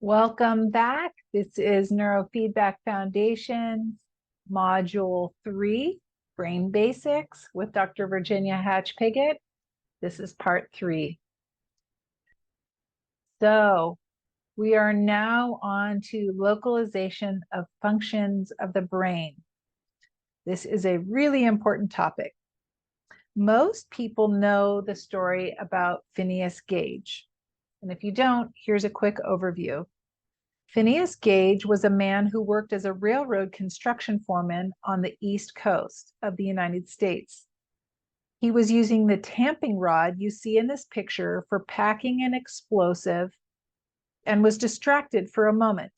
Welcome back. This is Neurofeedback Foundation, Module 3, Brain Basics with Dr. Virginia Hatch-Pigott. This is Part 3. So we are now on to localization of functions of the brain. This is a really important topic. Most people know the story about Phineas Gage. And if you don't, here's a quick overview. Phineas Gage was a man who worked as a railroad construction foreman on the East Coast of the United States. He was using the tamping rod you see in this picture for packing an explosive and was distracted for a moment.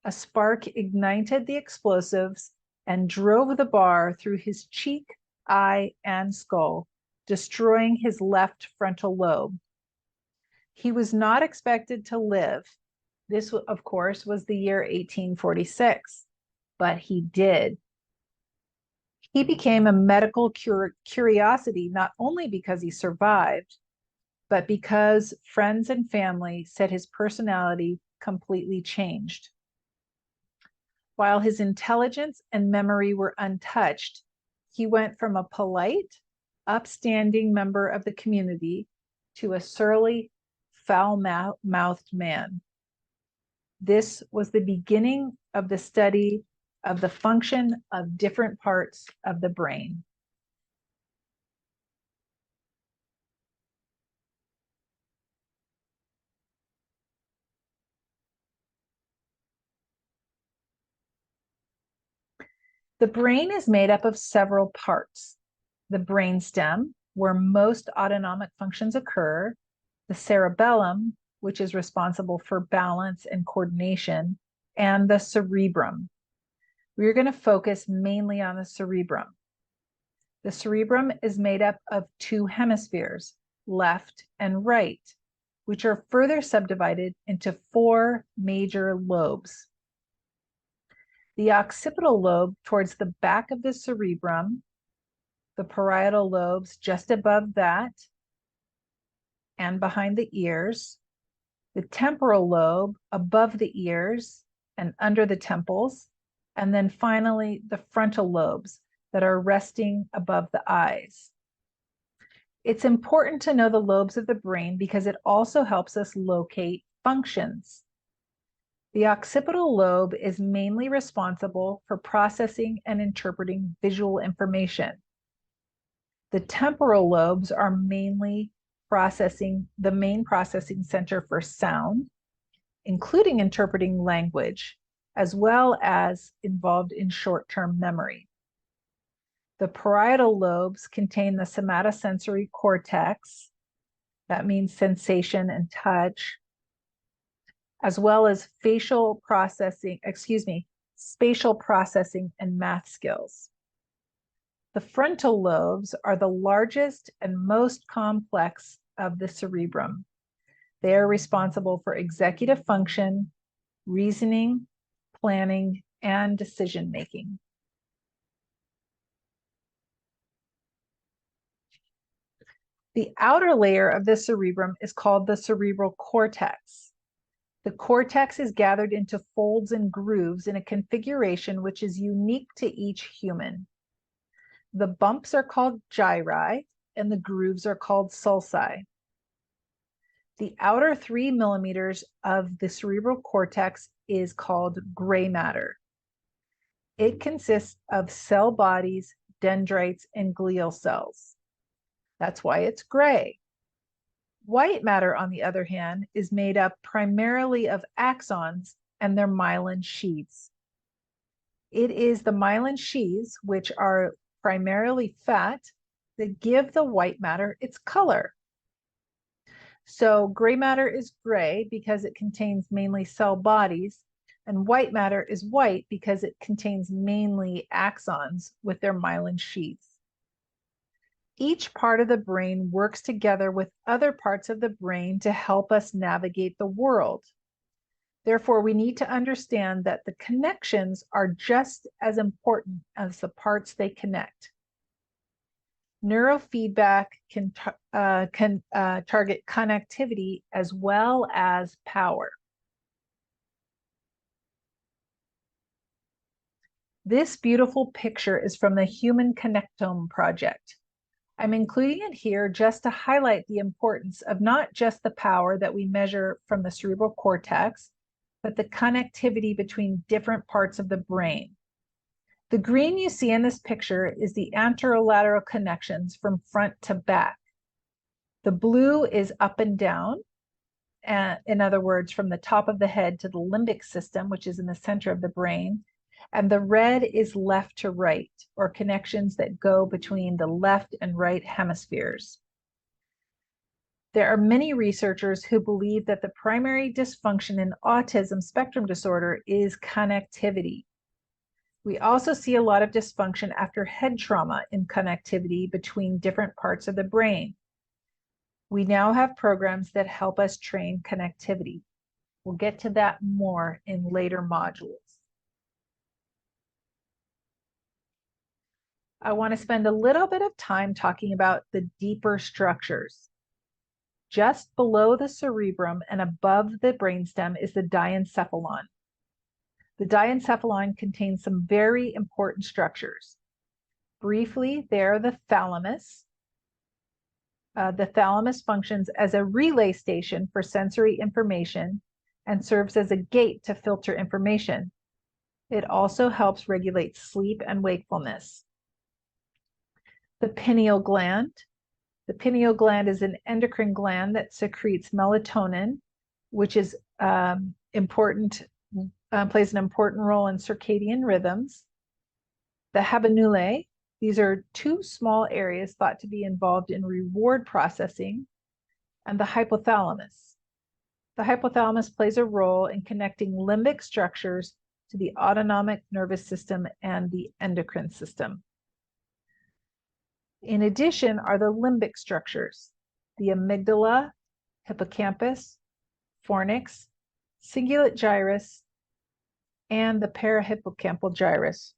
A spark ignited the explosives and drove the bar through his cheek, eye, and skull, destroying his left frontal lobe. He was not expected to live. This, of course, was the year 1846, but he did. He became a medical curiosity, not only because he survived, but because friends and family said his personality completely changed. While his intelligence and memory were untouched, he went from a polite, upstanding member of the community to a surly, foul-mouthed man. This was the beginning of the study of the function of different parts of the brain. The brain is made up of several parts. The brainstem, where most autonomic functions occur, the cerebellum, which is responsible for balance and coordination, and the cerebrum. We're going to focus mainly on the cerebrum. The cerebrum is made up of two hemispheres, left and right, which are further subdivided into four major lobes. The occipital lobe towards the back of the cerebrum, the parietal lobes just above that and behind the ears, the temporal lobe above the ears and under the temples, and then finally the frontal lobes that are resting above the eyes. It's important to know the lobes of the brain because it also helps us locate functions. The occipital lobe is mainly responsible for processing and interpreting visual information. The temporal lobes are mainly the main processing center for sound, including interpreting language, as well as involved in short-term memory. The parietal lobes contain the somatosensory cortex, that means sensation and touch, as well as spatial processing and math skills. The frontal lobes are the largest and most complex of the cerebrum. They are responsible for executive function, reasoning, planning, and decision-making. The outer layer of the cerebrum is called the cerebral cortex. The cortex is gathered into folds and grooves in a configuration which is unique to each human. The bumps are called gyri, and the grooves are called sulci. The outer 3 millimeters of the cerebral cortex is called gray matter. It consists of cell bodies, dendrites, and glial cells. That's why it's gray. White matter, on the other hand, is made up primarily of axons and their myelin sheaths. It is the myelin sheaths, which are primarily fat, that give the white matter its color. So gray matter is gray because it contains mainly cell bodies, and white matter is white because it contains mainly axons with their myelin sheaths. Each part of the brain works together with other parts of the brain to help us navigate the world. Therefore, we need to understand that the connections are just as important as the parts they connect. Neurofeedback can target connectivity as well as power. This beautiful picture is from the Human Connectome Project. I'm including it here just to highlight the importance of not just the power that we measure from the cerebral cortex, but the connectivity between different parts of the brain. The green you see in this picture is the anterolateral connections from front to back. The blue is up and down, in other words, from the top of the head to the limbic system, which is in the center of the brain. And the red is left to right, or connections that go between the left and right hemispheres. There are many researchers who believe that the primary dysfunction in autism spectrum disorder is connectivity. We also see a lot of dysfunction after head trauma in connectivity between different parts of the brain. We now have programs that help us train connectivity. We'll get to that more in later modules. I want to spend a little bit of time talking about the deeper structures. Just below the cerebrum and above the brainstem is the diencephalon. The diencephalon contains some very important structures. Briefly, they're the thalamus. The thalamus functions as a relay station for sensory information and serves as a gate to filter information. It also helps regulate sleep and wakefulness. The pineal gland. The pineal gland is an endocrine gland that secretes melatonin, which is plays an important role in circadian rhythms. The habenulae, these are two small areas thought to be involved in reward processing, and the hypothalamus. The hypothalamus plays a role in connecting limbic structures to the autonomic nervous system and the endocrine system. In addition are the limbic structures, the amygdala, hippocampus, fornix, cingulate gyrus, and the parahippocampal gyrus,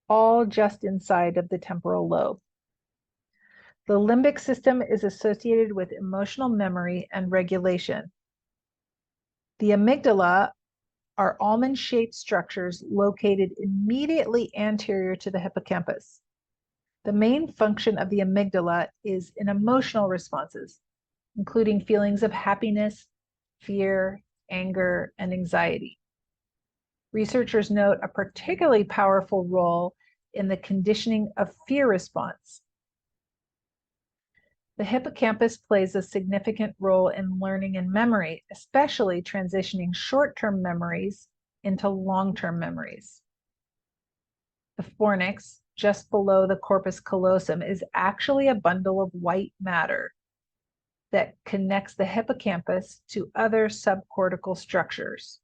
all just inside of the temporal lobe. The limbic system is associated with emotional memory and regulation. The amygdala are almond-shaped structures located immediately anterior to the hippocampus. The main function of the amygdala is in emotional responses, including feelings of happiness, fear, anger, and anxiety. Researchers note a particularly powerful role in the conditioning of fear response. The hippocampus plays a significant role in learning and memory, especially transitioning short-term memories into long-term memories. The fornix, just below the corpus callosum, is actually a bundle of white matter that connects the hippocampus to other subcortical structures.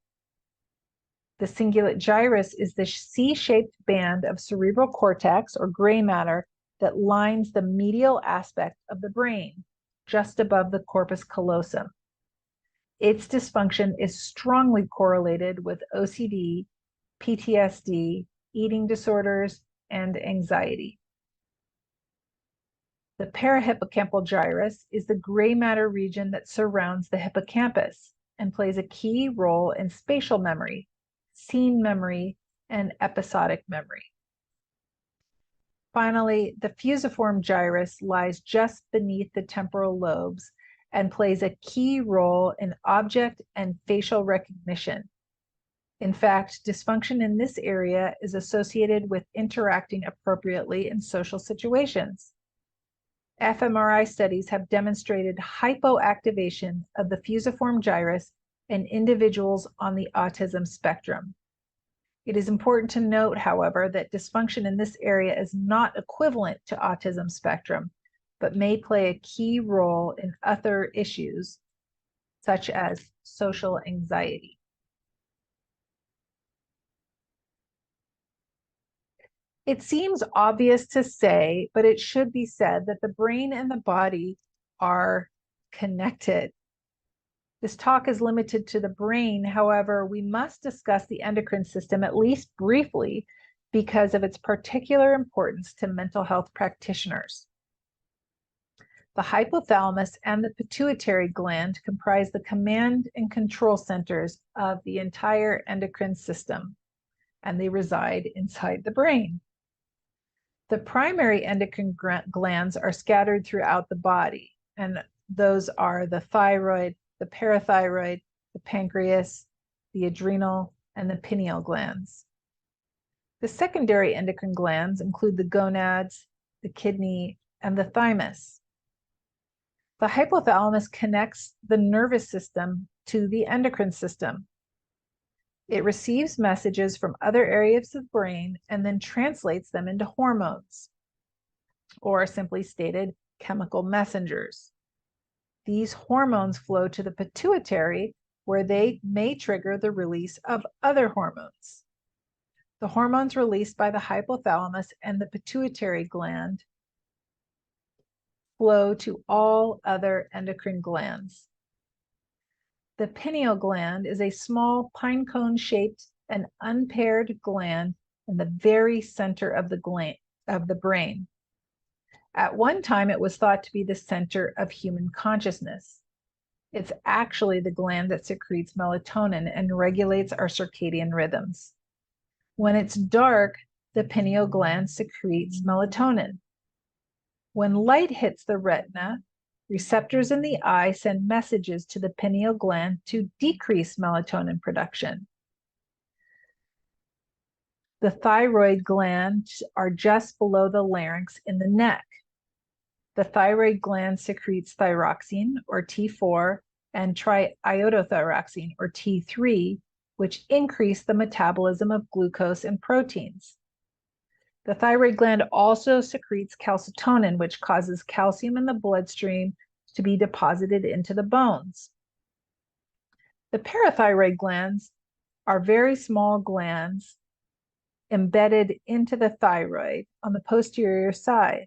The cingulate gyrus is the C-shaped band of cerebral cortex, or gray matter, that lines the medial aspect of the brain, just above the corpus callosum. Its dysfunction is strongly correlated with OCD, PTSD, eating disorders, and anxiety. The parahippocampal gyrus is the gray matter region that surrounds the hippocampus and plays a key role in spatial memory, scene memory, and episodic memory. Finally, the fusiform gyrus lies just beneath the temporal lobes and plays a key role in object and facial recognition. In fact, dysfunction in this area is associated with interacting appropriately in social situations. fMRI studies have demonstrated hypoactivation of the fusiform gyrus in individuals on the autism spectrum. It is important to note, however, that dysfunction in this area is not equivalent to autism spectrum, but may play a key role in other issues, such as social anxiety. It seems obvious to say, but it should be said that the brain and the body are connected. This talk is limited to the brain. However, we must discuss the endocrine system at least briefly because of its particular importance to mental health practitioners. The hypothalamus and the pituitary gland comprise the command and control centers of the entire endocrine system, and they reside inside the brain. The primary endocrine glands are scattered throughout the body, and those are the thyroid, the parathyroid, the pancreas, the adrenal, and the pineal glands. The secondary endocrine glands include the gonads, the kidney, and the thymus. The hypothalamus connects the nervous system to the endocrine system. It receives messages from other areas of the brain and then translates them into hormones, or simply stated, chemical messengers. These hormones flow to the pituitary, where they may trigger the release of other hormones. The hormones released by the hypothalamus and the pituitary gland flow to all other endocrine glands. The pineal gland is a small pine cone-shaped and unpaired gland in the very center of the brain. At one time, it was thought to be the center of human consciousness. It's actually the gland that secretes melatonin and regulates our circadian rhythms. When it's dark, the pineal gland secretes melatonin. When light hits the retina, receptors in the eye send messages to the pineal gland to decrease melatonin production. The thyroid glands are just below the larynx in the neck. The thyroid gland secretes thyroxine, or T4, and triiodothyroxine, or T3, which increase the metabolism of glucose and proteins. The thyroid gland also secretes calcitonin, which causes calcium in the bloodstream to be deposited into the bones. The parathyroid glands are very small glands embedded into the thyroid on the posterior side.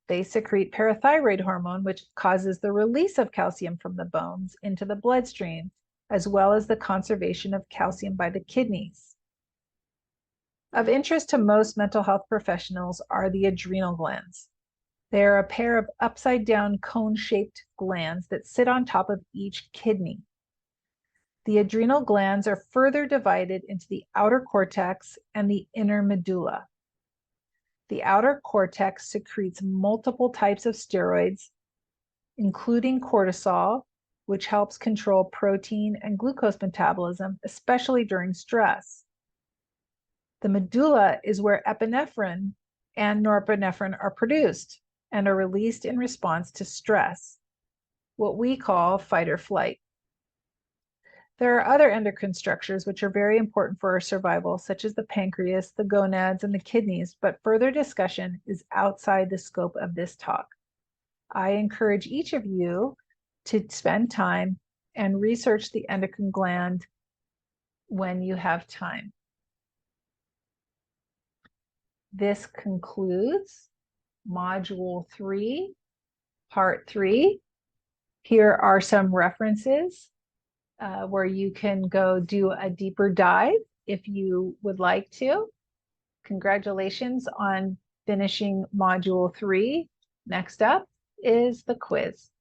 They secrete parathyroid hormone, which causes the release of calcium from the bones into the bloodstream, as well as the conservation of calcium by the kidneys. Of interest to most mental health professionals are the adrenal glands. They are a pair of upside-down cone-shaped glands that sit on top of each kidney. The adrenal glands are further divided into the outer cortex and the inner medulla. The outer cortex secretes multiple types of steroids, including cortisol, which helps control protein and glucose metabolism, especially during stress. The medulla is where epinephrine and norepinephrine are produced and are released in response to stress, what we call fight or flight. There are other endocrine structures which are very important for our survival, such as the pancreas, the gonads, and the kidneys, but further discussion is outside the scope of this talk. I encourage each of you to spend time and research the endocrine gland when you have time. This concludes Module 3, Part 3. Here are some references where you can go do a deeper dive if you would like to. Congratulations on finishing Module 3. Next up is the quiz.